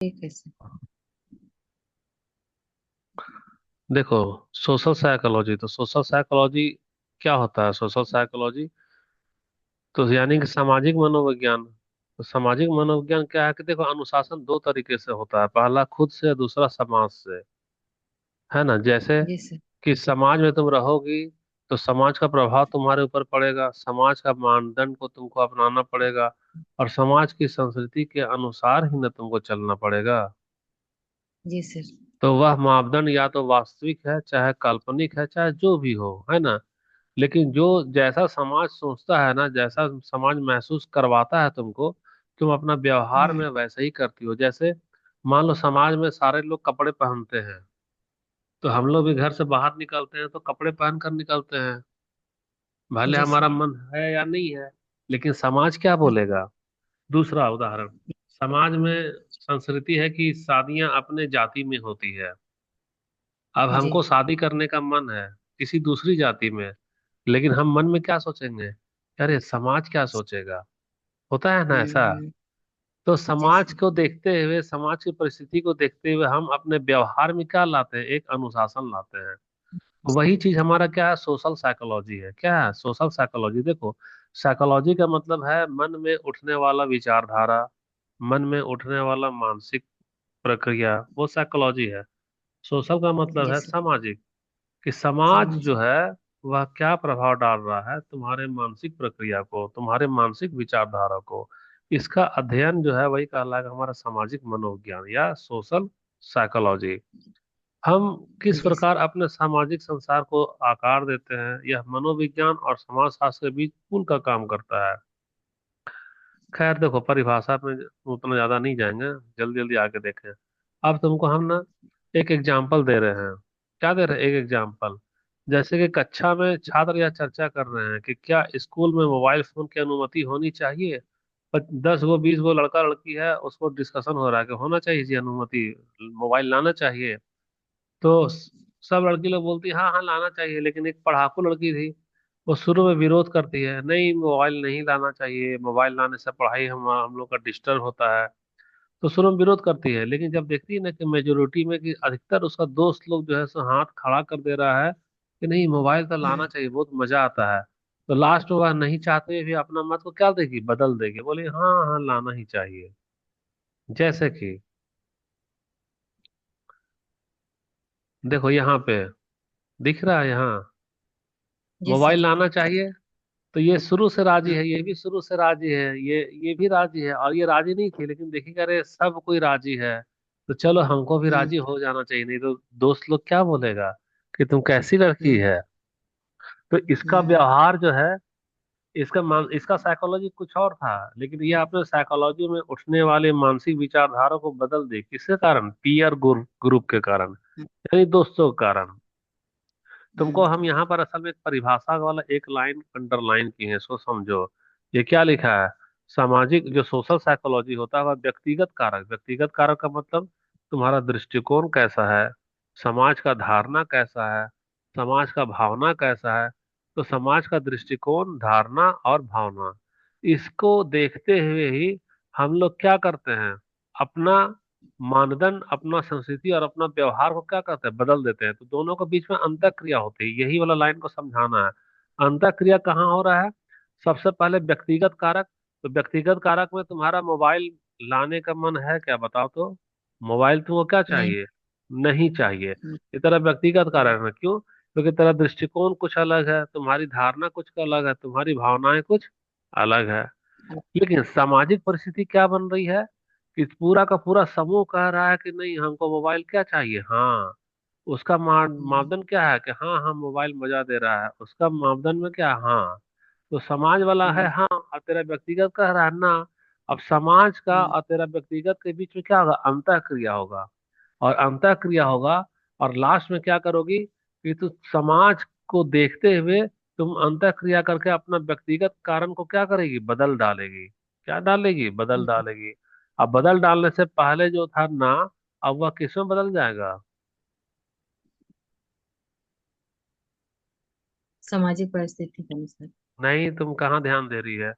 ठीक है सर। देखो, सोशल साइकोलॉजी तो सोशल साइकोलॉजी क्या होता है? सोशल साइकोलॉजी तो यानी कि सामाजिक मनोविज्ञान। तो सामाजिक मनोविज्ञान क्या है कि देखो, अनुशासन दो तरीके से होता है। पहला खुद से, दूसरा समाज से। है ना? जैसे जी सर। कि समाज में तुम रहोगी तो समाज का प्रभाव तुम्हारे ऊपर पड़ेगा, समाज का मानदंड को तुमको अपनाना पड़ेगा, और समाज की संस्कृति के अनुसार ही न तुमको चलना पड़ेगा। जी सर। तो वह मापदंड या तो वास्तविक है, चाहे काल्पनिक है, चाहे जो भी हो, है ना? लेकिन जो जैसा समाज सोचता है ना, जैसा समाज महसूस करवाता है तुमको, तुम अपना व्यवहार हम्म। में वैसे ही करती हो। जैसे मान लो समाज में सारे लोग कपड़े पहनते हैं, तो हम लोग भी घर से बाहर निकलते हैं तो कपड़े पहन कर निकलते हैं, भले जी हमारा सर। मन है या नहीं है। लेकिन समाज क्या बोलेगा? दूसरा उदाहरण, समाज में संस्कृति है कि शादियां अपने जाति में होती है। अब जी। हमको शादी करने का मन है किसी दूसरी जाति में, लेकिन हम मन में क्या सोचेंगे? अरे समाज क्या सोचेगा? होता है ना ऐसा? हम्म। तो जी समाज सर। को देखते हुए, समाज की परिस्थिति को देखते हुए हम अपने व्यवहार में क्या लाते हैं? एक अनुशासन लाते हैं। वही चीज हमारा क्या है? सोशल साइकोलॉजी है। क्या है सोशल साइकोलॉजी? देखो, साइकोलॉजी का मतलब है मन में उठने वाला विचारधारा, मन में उठने वाला मानसिक प्रक्रिया, वो साइकोलॉजी है। सोशल का मतलब जी है सर। सामाजिक, कि समाज जो सामाजिक। है वह क्या प्रभाव डाल रहा है तुम्हारे मानसिक प्रक्रिया को, तुम्हारे मानसिक विचारधारा को। इसका अध्ययन जो है वही कहलाएगा हमारा सामाजिक मनोविज्ञान या सोशल साइकोलॉजी। हम किस जी सर। प्रकार अपने सामाजिक संसार को आकार देते हैं, यह मनोविज्ञान और समाजशास्त्र के बीच पुल का काम करता है। खैर देखो, परिभाषा में उतना ज्यादा नहीं जाएंगे, जल्दी जल्दी आगे देखें। अब तुमको हम ना एक एग्जाम्पल दे रहे हैं। क्या दे रहे हैं? एक एग्जाम्पल। जैसे कि कक्षा में छात्र यह चर्चा कर रहे हैं कि क्या स्कूल में मोबाइल फोन की अनुमति होनी चाहिए। पर 10 गो 20 गो लड़का लड़की है, उसको डिस्कशन हो रहा है कि होना चाहिए जी अनुमति, मोबाइल लाना चाहिए। तो सब लड़की लोग बोलती है हाँ हाँ लाना चाहिए, लेकिन एक पढ़ाकू लड़की थी, वो शुरू में विरोध करती है, नहीं मोबाइल नहीं लाना चाहिए, मोबाइल लाने से पढ़ाई हम लोग का डिस्टर्ब होता है। तो शुरू में विरोध करती है, लेकिन जब देखती है ना कि मेजोरिटी में कि अधिकतर उसका दोस्त लोग जो है सो हाथ खड़ा कर दे रहा है कि नहीं मोबाइल तो लाना हम्म। चाहिए, बहुत मजा आता है। तो लास्ट में वह नहीं चाहते हुए भी अपना मत को क्या देगी? बदल देगी, बोले हाँ हाँ लाना ही चाहिए। जैसे कि देखो यहाँ पे दिख रहा है, यहाँ जी मोबाइल सर। लाना चाहिए। तो ये शुरू से राजी है, ये भी शुरू से राजी है, ये भी राजी है, और ये राजी नहीं थी, लेकिन देखिएगा अरे सब कोई राजी है, तो चलो हमको भी हम्म। राजी हो जाना चाहिए, नहीं तो दोस्त लोग क्या बोलेगा कि तुम कैसी लड़की हम्म। है। तो इसका हम्म। व्यवहार जो है, इसका साइकोलॉजी कुछ और था, लेकिन ये अपने साइकोलॉजी में उठने वाले मानसिक विचारधारा को बदल दी। किसके कारण? पीयर ग्रुप के कारण, यानी दोस्तों के कारण। तुमको हम्म। हम यहाँ पर असल में एक परिभाषा वाला एक लाइन अंडरलाइन की है, सो समझो। ये क्या लिखा है? सामाजिक जो सोशल साइकोलॉजी होता है वह व्यक्तिगत कारक, व्यक्तिगत कारक का मतलब तुम्हारा दृष्टिकोण कैसा है, समाज का धारणा कैसा है, समाज का भावना कैसा है। तो समाज का दृष्टिकोण, धारणा और भावना, इसको देखते हुए ही हम लोग क्या करते हैं? अपना मानदंड, अपना संस्कृति और अपना व्यवहार को क्या करते हैं? बदल देते हैं। तो दोनों के बीच में अंतर क्रिया होती है, यही वाला लाइन को समझाना है। अंतर क्रिया कहाँ हो रहा है? सबसे पहले व्यक्तिगत कारक। तो व्यक्तिगत कारक में तुम्हारा मोबाइल लाने का मन है क्या? बताओ तो। मोबाइल तुमको क्या नहीं। चाहिए? नहीं चाहिए। हम्म। ये तेरा व्यक्तिगत कारक है, क्यों? क्योंकि तेरा दृष्टिकोण कुछ अलग है, तुम्हारी धारणा कुछ अलग है, तुम्हारी भावनाएं कुछ अलग है। लेकिन सामाजिक परिस्थिति क्या बन रही है कि पूरा का पूरा समूह कह रहा है कि नहीं हमको मोबाइल क्या चाहिए। हाँ, उसका हम्म। मापदंड क्या है कि हाँ हाँ मोबाइल मजा दे रहा है, उसका मापदंड में क्या है? हाँ। तो समाज वाला है हम्म। हाँ, और तेरा व्यक्तिगत कह रहा है ना। अब समाज का हम्म। और तेरा व्यक्तिगत के बीच में क्या होगा? अंतः क्रिया होगा। और अंतः क्रिया होगा, और लास्ट में क्या करोगी कि तू समाज को देखते हुए तुम अंतः क्रिया करके अपना व्यक्तिगत कारण को क्या करेगी? बदल डालेगी। क्या डालेगी? बदल हम्म। डालेगी। अब बदल डालने से पहले जो था ना, अब वह किसमें बदल जाएगा? सामाजिक परिस्थिति के अनुसार। नहीं, तुम कहाँ ध्यान दे रही है?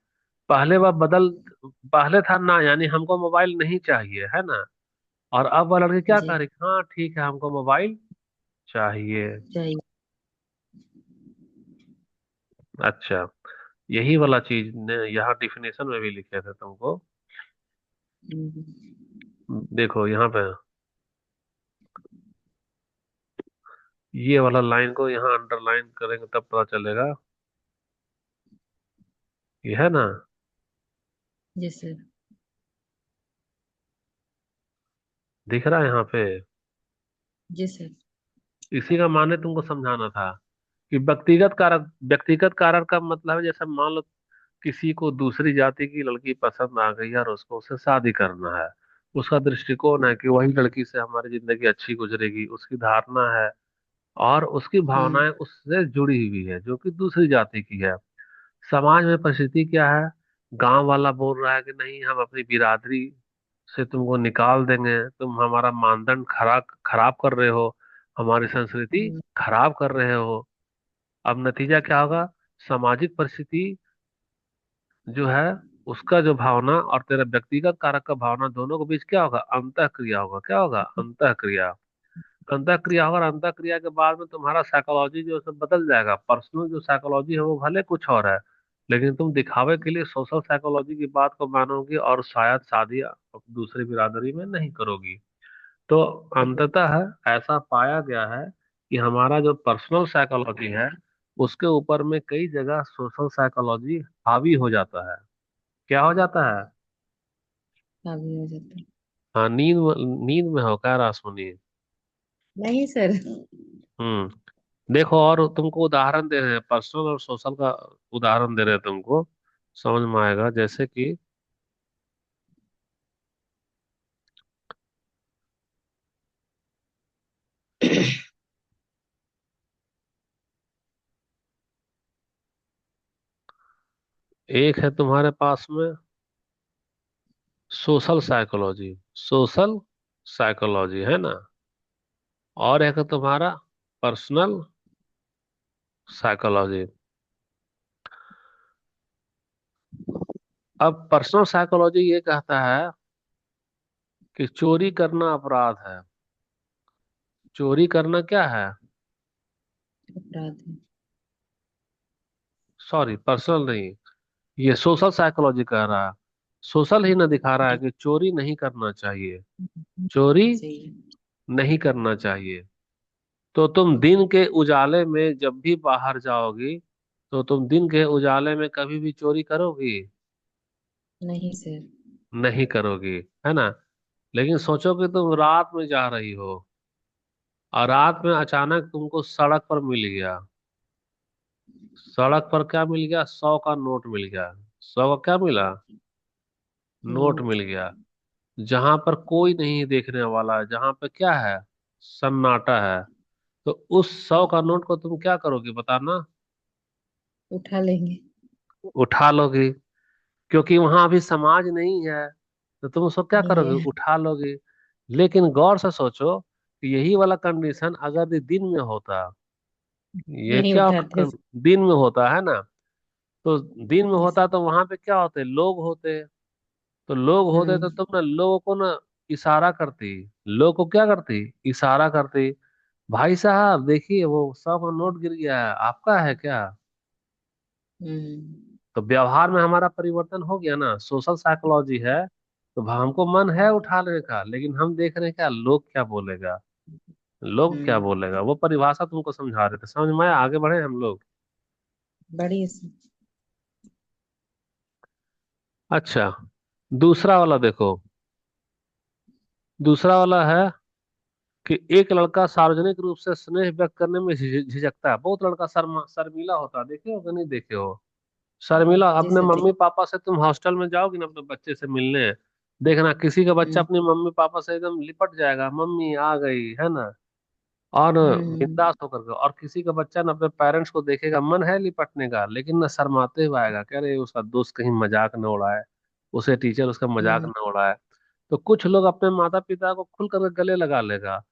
पहले वह बदल, पहले था ना यानी हमको मोबाइल नहीं चाहिए, है ना? और अब वह लड़की क्या जी। कह रही, हाँ ठीक है हमको मोबाइल चाहिए। चाहिए। अच्छा, यही वाला चीज ने यहाँ डिफिनेशन में भी लिखे थे तुमको। हम्म, देखो यहाँ पे, ये वाला लाइन को यहाँ अंडरलाइन करेंगे तब पता चलेगा। ये है ना, जी सर। दिख रहा है यहाँ पे। जी सर। इसी का माने तुमको समझाना था कि व्यक्तिगत कारक का मतलब है, जैसे मान लो किसी को दूसरी जाति की लड़की पसंद आ गई और उसको उससे शादी करना है। उसका दृष्टिकोण है कि वही लड़की से हमारी जिंदगी अच्छी गुजरेगी, उसकी धारणा है। और उसकी हम्म। भावनाएं उससे जुड़ी हुई है जो कि दूसरी जाति की है। समाज में परिस्थिति क्या है, गांव वाला बोल रहा है कि नहीं हम अपनी बिरादरी से तुमको निकाल देंगे, तुम हमारा मानदंड खराब खराब कर रहे हो, हमारी संस्कृति हम्म, खराब कर रहे हो। अब नतीजा क्या होगा, सामाजिक परिस्थिति जो है उसका जो भावना और तेरा व्यक्तिगत कारक का भावना दोनों के बीच क्या होगा, अंतः क्रिया होगा। क्या होगा, अंतः क्रिया। अंतः क्रिया होगा, और अंतः क्रिया के बाद में तुम्हारा साइकोलॉजी जो है सब बदल जाएगा। पर्सनल जो साइकोलॉजी है वो भले कुछ और है, लेकिन तुम दिखावे के लिए सोशल साइकोलॉजी की बात को मानोगी और शायद शादी दूसरी बिरादरी में नहीं करोगी। तो हम्म, अंततः ऐसा पाया गया है कि हमारा जो पर्सनल साइकोलॉजी है उसके ऊपर में कई जगह सोशल साइकोलॉजी हावी हो जाता है। क्या हो जाता है। काफी हो जाता है। हाँ, नींद में हो क्या रासमुनी। नहीं सर। हम्म। देखो, और तुमको उदाहरण दे रहे हैं, पर्सनल और सोशल का उदाहरण दे रहे हैं तुमको, समझ में आएगा। जैसे कि एक है तुम्हारे पास में सोशल साइकोलॉजी है ना, और एक है तुम्हारा पर्सनल साइकोलॉजी। अब पर्सनल साइकोलॉजी ये कहता है कि चोरी करना अपराध है। चोरी करना क्या है, अपराध है। सॉरी पर्सनल नहीं, ये सोशल साइकोलॉजी कह रहा है। सोशल ही ना दिखा रहा है कि चोरी नहीं करना चाहिए। चोरी सही है। नहीं करना चाहिए। तो तुम दिन के उजाले में जब भी बाहर जाओगी, तो तुम दिन के उजाले में कभी भी चोरी करोगी, नहीं सर। नहीं करोगी, है ना। लेकिन सोचो कि तुम रात में जा रही हो और रात में अचानक तुमको सड़क पर मिल गया। सड़क पर क्या मिल गया, 100 का नोट मिल गया। 100 का क्या मिला, नोट नोट। मिल गया। जहां पर कोई नहीं देखने वाला है, जहां पर क्या है, सन्नाटा है। तो उस 100 का नोट को तुम क्या करोगे बताना। उठा लेंगे। उठा लोगे, क्योंकि वहां अभी समाज नहीं है। तो तुम उसको क्या नहीं करोगे, है। उठा लोगे। लेकिन गौर से सोचो कि यही वाला कंडीशन अगर ये दिन में होता, ये नहीं क्या उठाते सर। दिन में होता है ना, तो दिन में जी होता सर। तो वहां पे क्या होते, लोग होते। तो लोग होते तो हम्म। तुम ना लोगों को ना इशारा करती। लोग को क्या करती, इशारा करती, भाई साहब देखिए वो 100 का नोट गिर गया है, आपका है क्या। हम्म। तो व्यवहार में हमारा परिवर्तन हो गया ना, सोशल साइकोलॉजी है। तो हमको मन है उठा लेने का, लेकिन हम देख रहे हैं क्या लोग क्या बोलेगा, लोग क्या हम्म। बोलेगा। वो परिभाषा तुमको समझा रहे थे, समझ में आया, आगे बढ़े हम लोग। बढ़िया सर। अच्छा, दूसरा वाला देखो। दूसरा वाला है कि एक लड़का सार्वजनिक रूप से स्नेह व्यक्त करने में झिझकता है। बहुत लड़का शर्मीला होता है, देखे हो कि नहीं देखे हो। शर्मिला, जी अपने सर मम्मी पापा से तुम हॉस्टल में जाओगी ना अपने बच्चे से मिलने, देखना किसी का बच्चा हम्म। अपनी मम्मी पापा से एकदम लिपट जाएगा, मम्मी आ गई है ना, और हम्म। बिंदास होकर के। और किसी का बच्चा ना अपने पेरेंट्स को देखेगा, मन है लिपटने का, लेकिन ना शर्माते हुए आएगा, कह रहे उसका दोस्त कहीं मजाक न उड़ाए, उसे टीचर उसका मजाक हम्म। न उड़ाए। तो कुछ लोग अपने माता पिता को खुल करके गले लगा लेगा,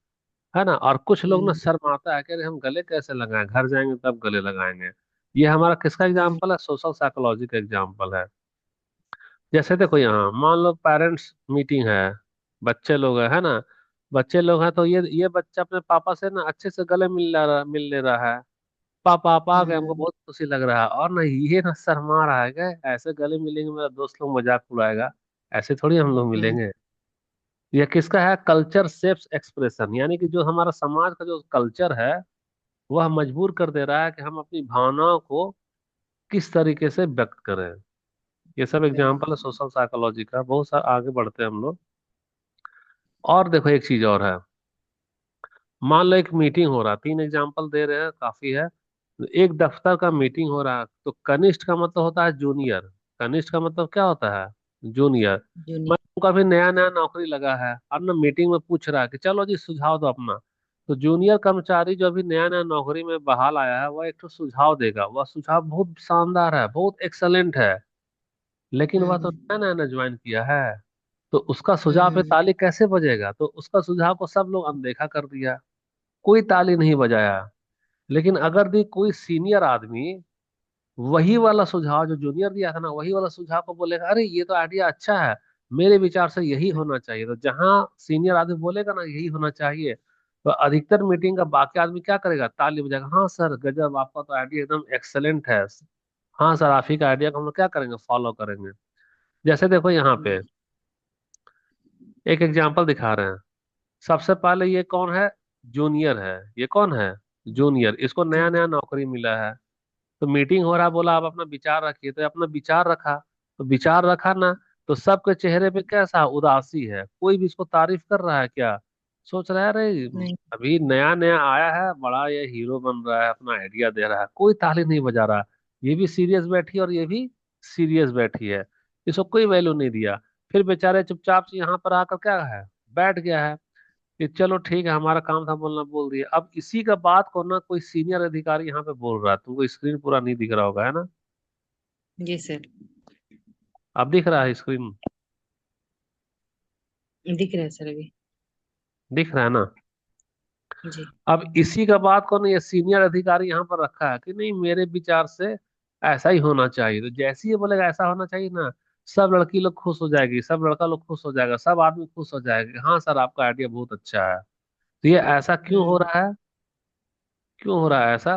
है ना। और कुछ लोग ना हम्म। शर्माता है, कह रहे हम गले कैसे लगाएं, घर जाएंगे तब गले लगाएंगे। ये हमारा किसका हम्म। एग्जाम्पल है, सोशल साइकोलॉजी का एग्जाम्पल है। जैसे देखो यहाँ मान लो पेरेंट्स मीटिंग है, बच्चे लोग हैं, है ना। बच्चे लोग हैं तो ये बच्चा अपने पापा से ना अच्छे से गले मिल ले रहा है। पापा पापा आ गए, हमको हम्म। बहुत खुशी लग रहा है। और ना ये ना शर्मा रहा है क्या, ऐसे गले मिलेंगे मेरा दोस्त लोग मजाक उड़ाएगा, ऐसे थोड़ी हम लोग हम्म। मिलेंगे। ये किसका है, कल्चर सेप्स एक्सप्रेशन, यानी कि जो हमारा समाज का जो कल्चर है वह मजबूर कर दे रहा है कि हम अपनी भावनाओं को किस तरीके से व्यक्त करें। ये सब एग्जाम्पल है हम्म। सोशल साइकोलॉजी का। बहुत सारा आगे बढ़ते हैं हम लोग। और देखो एक चीज और है। मान लो एक मीटिंग हो रहा, तीन एग्जाम्पल दे रहे हैं काफी है। एक दफ्तर का मीटिंग हो रहा है, तो कनिष्ठ का मतलब होता है जूनियर। कनिष्ठ का मतलब क्या होता है, जूनियर। मैं जूनियर। उनका भी नया नया नौकरी लगा है, और ना मीटिंग में पूछ रहा है कि चलो जी सुझाव दो अपना। तो जूनियर कर्मचारी जो अभी नया नया नौकरी में बहाल आया है, वह एक तो सुझाव देगा, वह सुझाव बहुत शानदार है, बहुत एक्सलेंट है। लेकिन वह तो नया हम्म। नया ज्वाइन किया है, तो उसका सुझाव पे हम्म। ताली कैसे बजेगा। तो उसका सुझाव को सब लोग अनदेखा कर दिया, कोई ताली नहीं बजाया। लेकिन अगर दी कोई सीनियर आदमी वही वाला सुझाव जो जूनियर दिया था ना, वही वाला सुझाव को बोलेगा, अरे ये तो आइडिया अच्छा है, मेरे विचार से यही होना चाहिए। तो जहां सीनियर आदमी बोलेगा ना यही होना चाहिए, तो अधिकतर मीटिंग का बाकी आदमी क्या करेगा, ताली बजाएगा, हाँ सर गजब, आपका तो आइडिया एकदम एक्सेलेंट है। हाँ सर, आप ही का आइडिया को हम लोग क्या करेंगे, फॉलो करेंगे। जैसे देखो यहाँ पे हम्म। एक एग्जाम्पल दिखा रहे हैं। सबसे पहले ये कौन है, जूनियर है। ये कौन है, जूनियर। इसको नया नया जूनियर। नौकरी मिला है। तो मीटिंग हो रहा, बोला आप अपना विचार रखिए, तो अपना विचार रखा। तो विचार रखा ना, तो सबके चेहरे पे कैसा उदासी है, कोई भी इसको तारीफ कर रहा है क्या। सोच रहा है अरे नहीं। अभी नया नया आया है, बड़ा ये हीरो बन रहा है, अपना आइडिया दे रहा है, कोई ताली नहीं बजा रहा। ये भी सीरियस बैठी और ये भी सीरियस बैठी है, इसको कोई वैल्यू नहीं दिया। फिर बेचारे चुपचाप से यहाँ पर आकर क्या है, बैठ गया है कि चलो ठीक है, हमारा काम था बोलना, बोल दिया। अब इसी का बात को ना कोई सीनियर अधिकारी यहाँ पे बोल रहा है, तुमको स्क्रीन पूरा नहीं दिख रहा होगा, है ना। जी सर। अब दिख रहा है स्क्रीन, दिख रहा है सर अभी। दिख रहा है ना। जी। अब इसी का बात को ना ये सीनियर अधिकारी यहाँ पर रखा है कि नहीं, मेरे विचार से ऐसा ही होना चाहिए। तो जैसे ही ये बोलेगा ऐसा होना चाहिए ना, सब लड़की लोग खुश हो जाएगी, सब लड़का लोग खुश हो जाएगा, सब आदमी खुश हो जाएगा कि हाँ सर आपका आइडिया बहुत अच्छा है। तो ये ऐसा क्यों हो हम्म। रहा है, क्यों हो रहा है ऐसा।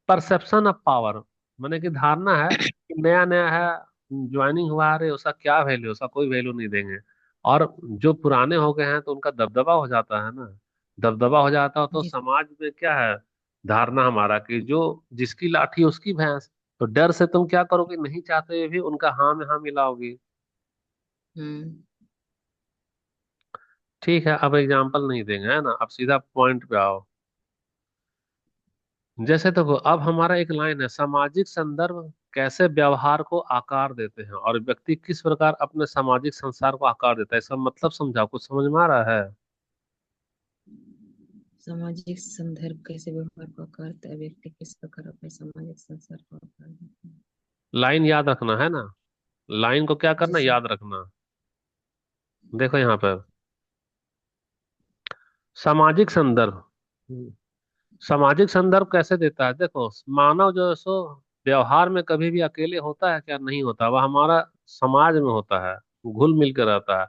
परसेप्शन ऑफ पावर, मैंने की धारणा है कि नया नया है, ज्वाइनिंग हुआ है, अरे उसका क्या वैल्यू, उसका कोई वैल्यू नहीं देंगे। और जो पुराने हो गए हैं तो उनका दबदबा हो जाता है ना। दबदबा हो जाता है तो जी। समाज में क्या है, धारणा हमारा कि जो जिसकी लाठी उसकी भैंस। तो डर से तुम क्या करोगे, नहीं चाहते हुए भी उनका हाँ में हाँ मिलाओगे। हम्म। ठीक है, अब एग्जाम्पल नहीं देंगे, है ना, अब सीधा पॉइंट पे आओ। जैसे देखो अब हमारा एक लाइन है, सामाजिक संदर्भ कैसे व्यवहार को आकार देते हैं और व्यक्ति किस प्रकार अपने सामाजिक संसार को आकार देता है, इसका मतलब समझाओ, कुछ समझ में आ रहा है। सामाजिक संदर्भ कैसे व्यवहार को करता है, व्यक्ति किस प्रकार अपने सामाजिक संसार को आकार देता है। लाइन याद रखना है ना, लाइन को क्या जी करना, सर। याद रखना। देखो यहाँ पर सामाजिक संदर्भ, सामाजिक संदर्भ कैसे देता है, देखो मानव जो है सो व्यवहार में कभी भी अकेले होता है क्या, नहीं होता, वह हमारा समाज में होता है, घुल मिल कर रहता है।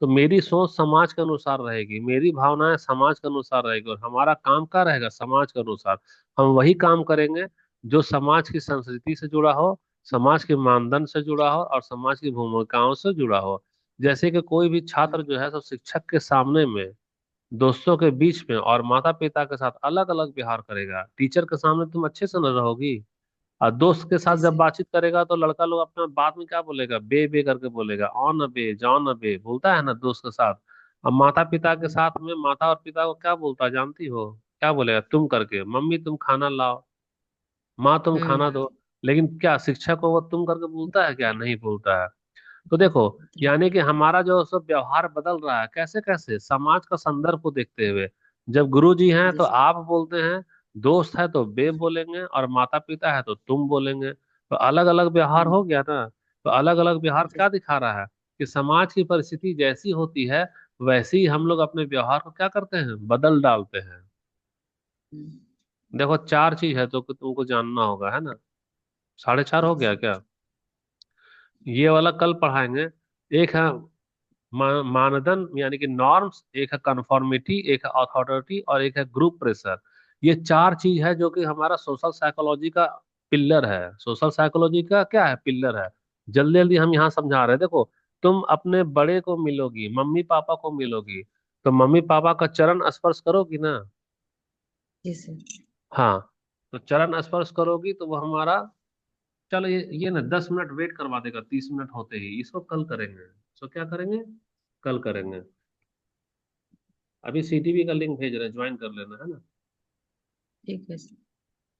तो मेरी सोच समाज के अनुसार रहेगी, मेरी भावनाएं समाज के अनुसार रहेगी, और हमारा काम क्या रहेगा, समाज के अनुसार। हम वही काम करेंगे जो समाज की संस्कृति से जुड़ा हो, समाज के मानदंड से जुड़ा हो, और समाज की भूमिकाओं से जुड़ा हो। जैसे कि कोई भी छात्र जो है तो शिक्षक के सामने में, दोस्तों के बीच में और माता पिता के साथ अलग अलग व्यवहार करेगा। टीचर के सामने तुम अच्छे से न रहोगी, और दोस्त के जी साथ जब सर। बातचीत करेगा तो लड़का लोग अपने बात में क्या बोलेगा, बे बे करके बोलेगा, ऑन न बे जॉन न बे बोलता है ना दोस्त के साथ। अब माता पिता के हम्म। साथ में माता और पिता को क्या बोलता है जानती हो, क्या बोलेगा, तुम करके, मम्मी तुम खाना लाओ, माँ तुम खाना हम्म। दो। लेकिन क्या शिक्षक को वो तुम करके बोलता है क्या, नहीं बोलता है। तो देखो, यानी कि हमारा जो सब व्यवहार बदल रहा है, कैसे कैसे, समाज का संदर्भ को देखते हुए। जब गुरु जी हैं जी तो सर। आप बोलते हैं, दोस्त है तो बे बोलेंगे, और माता पिता है तो तुम बोलेंगे। तो अलग अलग व्यवहार हम्म। हो गया ना। तो अलग अलग व्यवहार जी क्या सर। दिखा रहा है, कि समाज की परिस्थिति जैसी होती है वैसे ही हम लोग अपने व्यवहार को क्या करते हैं, बदल डालते हैं। हम्म। देखो चार चीज है तो तुमको जानना होगा, है ना। 4:30 हो जी गया सर। क्या, ये वाला कल पढ़ाएंगे। एक है मानदंड यानी कि नॉर्म्स, एक है कन्फॉर्मिटी, एक है अथॉरिटी और एक है ग्रुप प्रेशर। ये चार चीज है जो कि हमारा सोशल साइकोलॉजी का पिल्लर है। सोशल साइकोलॉजी का क्या है, पिल्लर है। जल्दी जल्दी हम यहाँ समझा रहे हैं। देखो, तुम अपने बड़े को मिलोगी, मम्मी पापा को मिलोगी, तो मम्मी पापा का चरण स्पर्श करोगी ना। जी सर। हाँ, तो चरण स्पर्श करोगी तो वो हमारा, चलो ये ना 10 मिनट वेट करवा देगा, 30 मिनट होते ही इसको कल करेंगे। सो क्या करेंगे, कल करेंगे। अभी सीटीवी का लिंक भेज रहे हैं, ज्वाइन कर लेना है ना। ठीक है सर।